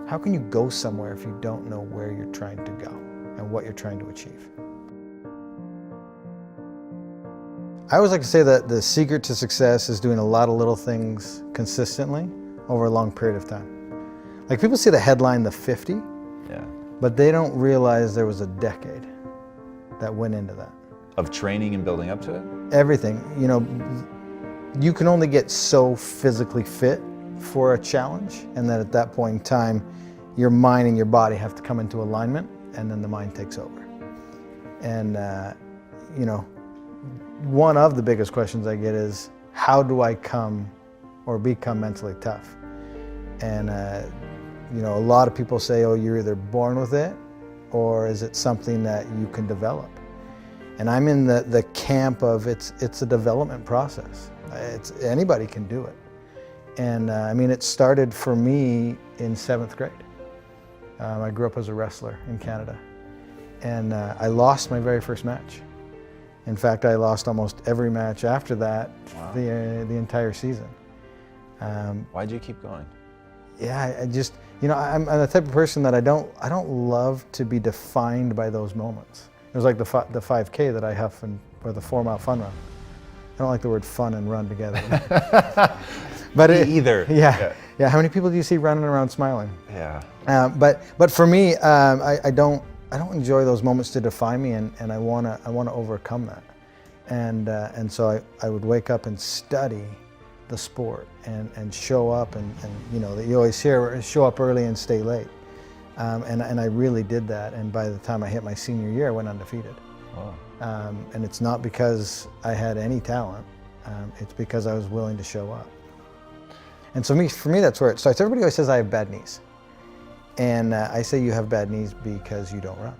How can you go somewhere if you don't know where you're trying to go and what you're trying to achieve? I always like to say that the secret to success is doing a lot of little things consistently over a long period of time. Like, people see the headline, the 50, Yeah. but they don't realize there was a decade that went into that. Of training and building up to it? Everything, you know, you can only get so physically fit for a challenge, and then at that point in time, your mind and your body have to come into alignment, and then the mind takes over. And, you know, one of the biggest questions I get is, how do I come or become mentally tough? And, you know, a lot of people say, oh, you're either born with it, or is it something that you can develop? And I'm in the camp of it's a development process. Anybody can do it. And I mean, it started for me in 7th grade. I grew up as a wrestler in Canada. And I lost my very first match. In fact, I lost almost every match after that. Wow. the entire season. Why'd you keep going? Yeah, I just, you know, I'm the type of person that I don't love to be defined by those moments. It was like the 5K that I huff, or the 4-mile fun run. I don't like the word fun and run together. But either. Yeah. How many people do you see running around smiling? Yeah. But for me, I don't enjoy those moments to define me, and I wanna overcome that. And so I would wake up and study the sport and show up and you know, that you always hear, show up early and stay late. And I really did that, and by the time I hit my senior year, I went undefeated. Wow. And it's not because I had any talent, it's because I was willing to show up. And so for me, that's where it starts. Everybody always says I have bad knees. And I say you have bad knees because you don't run.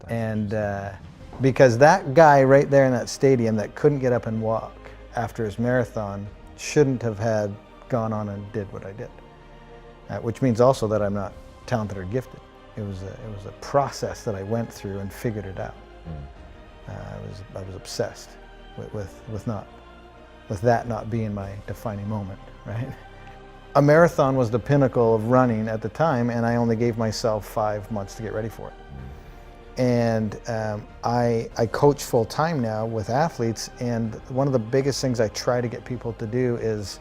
And because that guy right there in that stadium that couldn't get up and walk after his marathon shouldn't have gone on and did what I did. Which means also that I'm not talented or gifted. It was a process that I went through and figured it out. I was obsessed with that not being my defining moment, right? A marathon was the pinnacle of running at the time, and I only gave myself 5 months to get ready for it. And I coach full time now with athletes, and one of the biggest things I try to get people to do is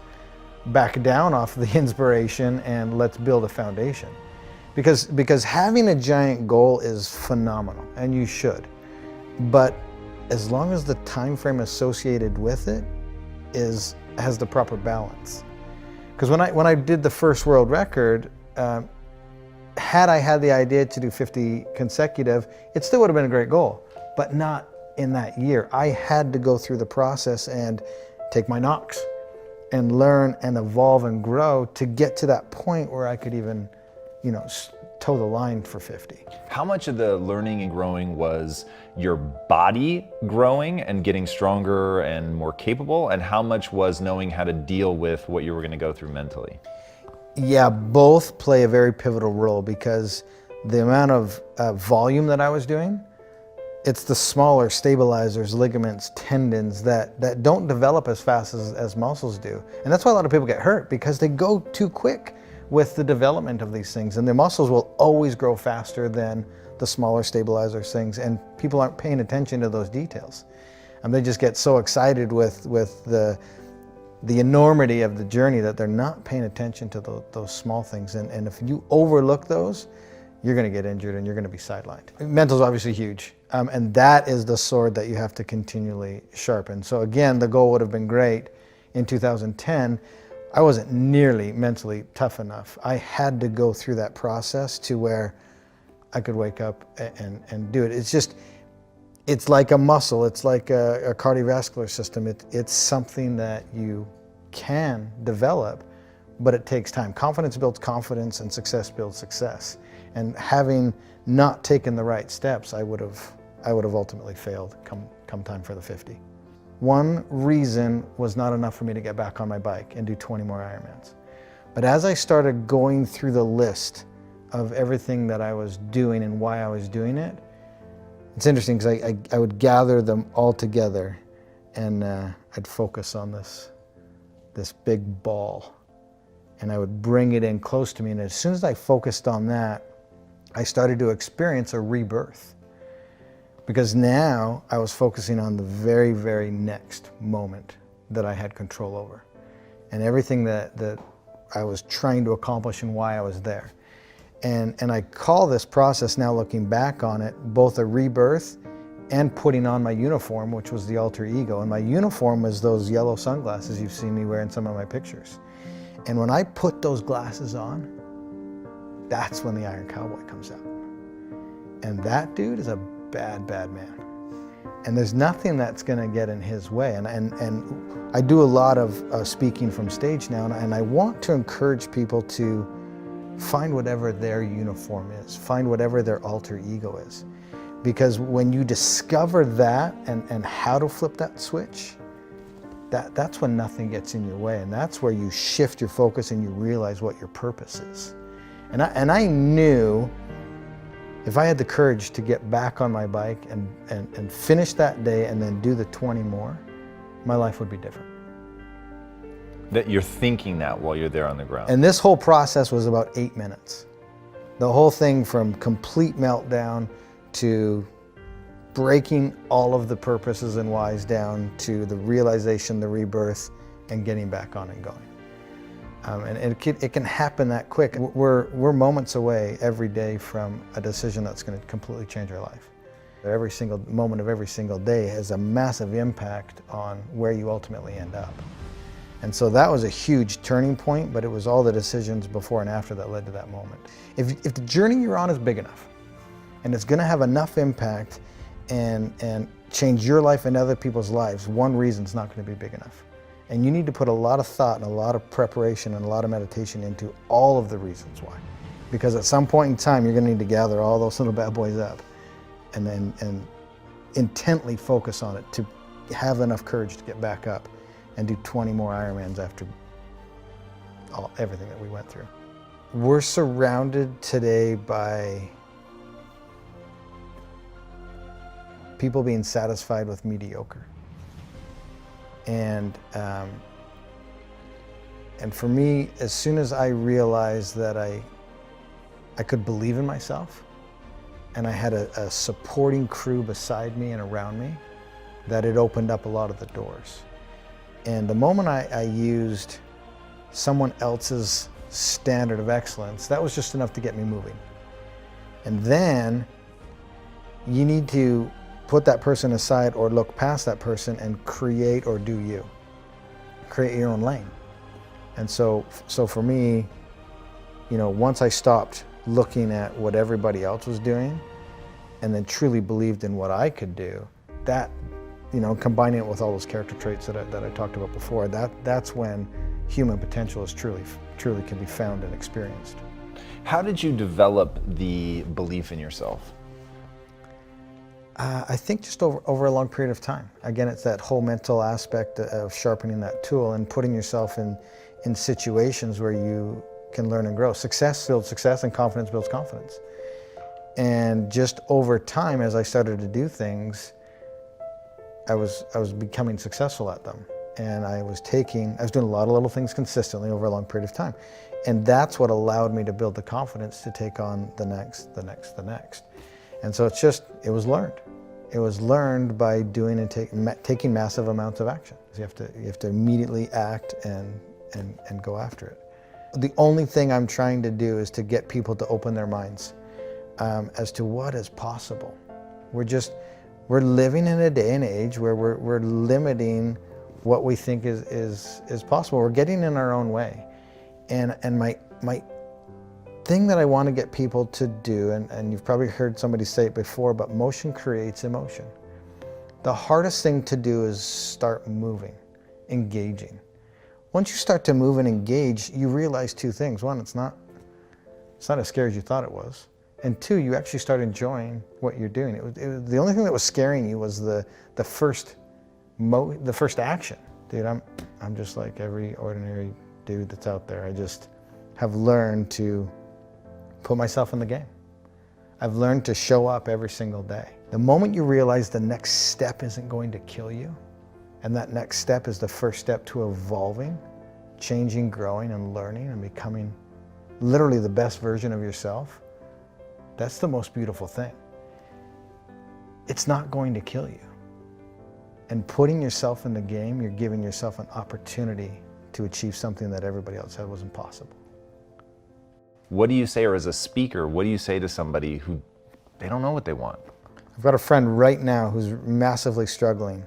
back down off the inspiration and let's build a foundation. Because having a giant goal is phenomenal, and you should. But as long as the time frame associated with it has the proper balance. Because when I did the first world record, had I had the idea to do 50 consecutive, it still would have been a great goal, but not in that year. I had to go through the process and take my knocks and learn and evolve and grow to get to that point where I could even, you know, toe the line for 50. How much of the learning and growing was your body growing and getting stronger and more capable, and how much was knowing how to deal with what you were going to go through mentally? Yeah, both play a very pivotal role, because the amount of volume that I was doing, it's the smaller stabilizers, ligaments, tendons that don't develop as fast as muscles do. And that's why a lot of people get hurt, because they go too quick with the development of these things. And the muscles will always grow faster than the smaller stabilizers things. And people aren't paying attention to those details. And they just get so excited with the enormity of the journey that they're not paying attention to those small things. And if you overlook those, you're gonna get injured and you're gonna be sidelined. Mental's obviously huge. And that is the sword that you have to continually sharpen. So again, the goal would have been great in 2010. I wasn't nearly mentally tough enough. I had to go through that process to where I could wake up and do it. It's like a muscle. It's like a cardiovascular system. It's something that you can develop, but it takes time. Confidence builds confidence, and success builds success. And having not taken the right steps, I would have ultimately failed come time for the 50. One reason was not enough for me to get back on my bike and do 20 more Ironmans. But as I started going through the list of everything that I was doing and why I was doing it, it's interesting because I would gather them all together, and I'd focus on this big ball. and I would bring it in close to me. And as soon as I focused on that, I started to experience a rebirth. Because now I was focusing on the very, very next moment that I had control over. And everything that I was trying to accomplish and why I was there. And I call this process, now looking back on it, both a rebirth and putting on my uniform, which was the alter ego. And my uniform was those yellow sunglasses you've seen me wear in some of my pictures. And when I put those glasses on, that's when the Iron Cowboy comes out. And that dude is a bad, bad man. And there's nothing that's gonna get in his way. And I do a lot of speaking from stage now, and I want to encourage people to find whatever their uniform is, find whatever their alter ego is. Because when you discover that and how to flip that switch, that's when nothing gets in your way. And that's where you shift your focus and you realize what your purpose is. And I knew if I had the courage to get back on my bike and finish that day and then do the 20 more, my life would be different. That you're thinking that while you're there on the ground. And this whole process was about 8 minutes. The whole thing from complete meltdown to breaking all of the purposes and whys down to the realization, the rebirth, and getting back on and going. And it can happen that quick. We're moments away every day from a decision that's going to completely change our life. Every single moment of every single day has a massive impact on where you ultimately end up. And so that was a huge turning point, but it was all the decisions before and after that led to that moment. If the journey you're on is big enough, and it's going to have enough impact and change your life and other people's lives, one reason's not going to be big enough. And you need to put a lot of thought and a lot of preparation and a lot of meditation into all of the reasons why. Because at some point in time, you're going to need to gather all those little bad boys up and intently focus on it to have enough courage to get back up and do 20 more Ironmans after everything that we went through. We're surrounded today by people being satisfied with mediocre. And for me, as soon as I realized that I could believe in myself and I had a supporting crew beside me and around me, that it opened up a lot of the doors. And the moment I used someone else's standard of excellence, that was just enough to get me moving. And then you need to put that person aside or look past that person and create or do you. Create your own lane. And so for me, once I stopped looking at what everybody else was doing and then truly believed in what I could do, that, combining it with all those character traits that I talked about before, that's when human potential is truly can be found and experienced. How did you develop the belief in yourself? I think just over a long period of time. Again, it's that whole mental aspect of sharpening that tool and putting yourself in situations where you can learn and grow. Success builds success and confidence builds confidence. And just over time, as I started to do things, I was becoming successful at them. And I was doing a lot of little things consistently over a long period of time. And that's what allowed me to build the confidence to take on the next. And so it was learned. It was learned by doing and taking massive amounts of action. You have to immediately act and go after it. The only thing I'm trying to do is to get people to open their minds as to what is possible. We're living in a day and age where we're limiting what we think is possible. We're getting in our own way. And my thing that I want to get people to do, and you've probably heard somebody say it before, but motion creates emotion. The hardest thing to do is start moving, engaging. Once you start to move and engage, you realize two things. One, it's not as scary as you thought it was. And two, you actually start enjoying what you're doing. It was the only thing that was scaring you was the first action. Dude, I'm just like every ordinary dude that's out there. I just have learned to put myself in the game. I've learned to show up every single day. The moment you realize the next step isn't going to kill you, and that next step is the first step to evolving, changing, growing, and learning and becoming literally the best version of yourself, that's the most beautiful thing. It's not going to kill you. And putting yourself in the game, you're giving yourself an opportunity to achieve something that everybody else said was impossible. What do you say, or as a speaker, what do you say to somebody who they don't know what they want? I've got a friend right now who's massively struggling,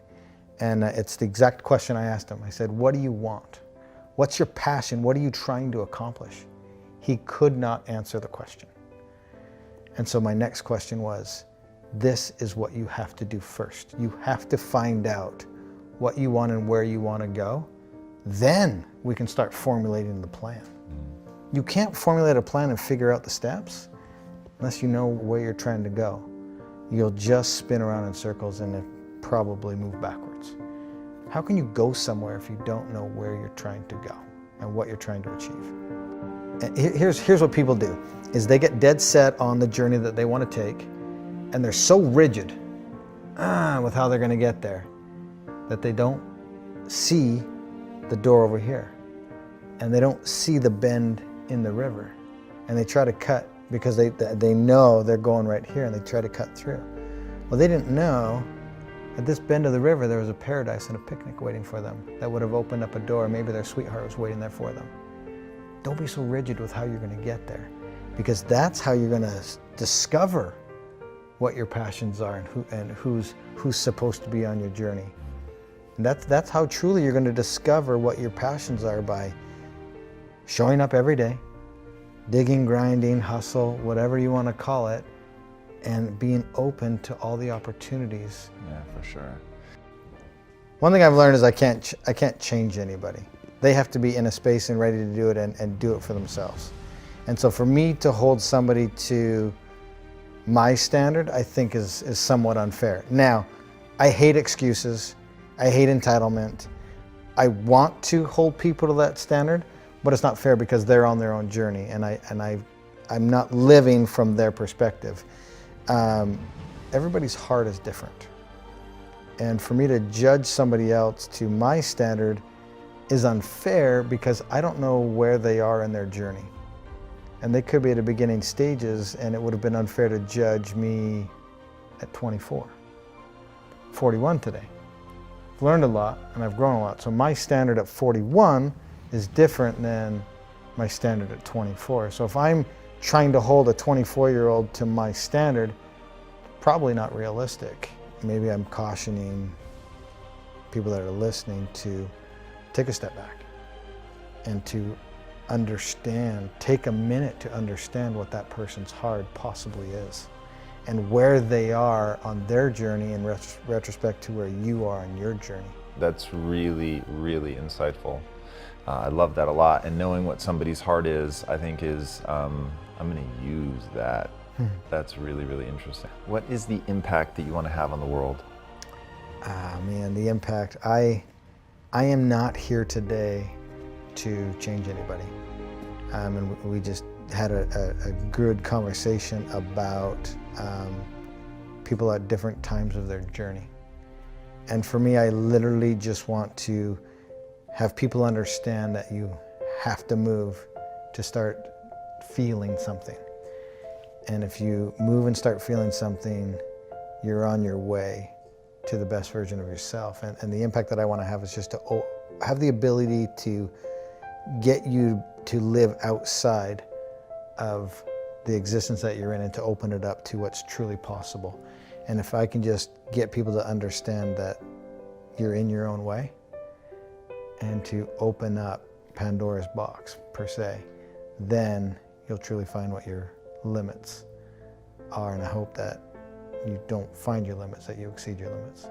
and it's the exact question I asked him. I said, what do you want? What's your passion? What are you trying to accomplish? He could not answer the question. And so my next question was, this is what you have to do first. You have to find out what you want and where you want to go. Then we can start formulating the plan. You can't formulate a plan and figure out the steps unless you know where you're trying to go. You'll just spin around in circles and probably move backwards. How can you go somewhere if you don't know where you're trying to go and what you're trying to achieve? And here's what people do, is they get dead set on the journey that they want to take, and they're so rigid with how they're going to get there that they don't see the door over here, and they don't see the bend in the river, and they try to cut because they know they're going right here, and they try to cut through. Well, they didn't know at this bend of the river there was a paradise and a picnic waiting for them that would have opened up a door. Maybe their sweetheart was waiting there for them. Don't be so rigid with how you're going to get there, because that's how you're going to discover what your passions are and who's supposed to be on your journey. And that's how truly you're going to discover what your passions are, by showing up every day, digging, grinding, hustle, whatever you want to call it, and being open to all the opportunities. Yeah, for sure. One thing I've learned is I can't change anybody. They have to be in a space and ready to do it and do it for themselves. And so for me to hold somebody to my standard, I think is somewhat unfair. Now, I hate excuses. I hate entitlement. I want to hold people to that standard, but it's not fair because they're on their own journey, and I'm not living from their perspective. Everybody's heart is different. And for me to judge somebody else to my standard is unfair because I don't know where they are in their journey. And they could be at the beginning stages, and it would have been unfair to judge me at 24. 41 today. I've learned a lot and I've grown a lot. So my standard at 41 is different than my standard at 24. So if I'm trying to hold a 24-year-old to my standard, probably not realistic. Maybe I'm cautioning people that are listening to take a step back and to understand, take a minute to understand what that person's heart possibly is and where they are on their journey in retrospect to where you are on your journey. That's really, really insightful. I love that a lot. And knowing what somebody's heart is, I think is, I'm going to use that. That's really, really interesting. What is the impact that you want to have on the world? Man, the impact. I am not here today to change anybody. And we just had a good conversation about people at different times of their journey. And for me, I literally just want to have people understand that you have to move to start feeling something. And if you move and start feeling something, you're on your way to the best version of yourself. And the impact that I want to have is just to have the ability to get you to live outside of the existence that you're in and to open it up to what's truly possible. And if I can just get people to understand that you're in your own way and to open up Pandora's box, per se, then you'll truly find what your limits are. And I hope that you don't find your limits, that you exceed your limits.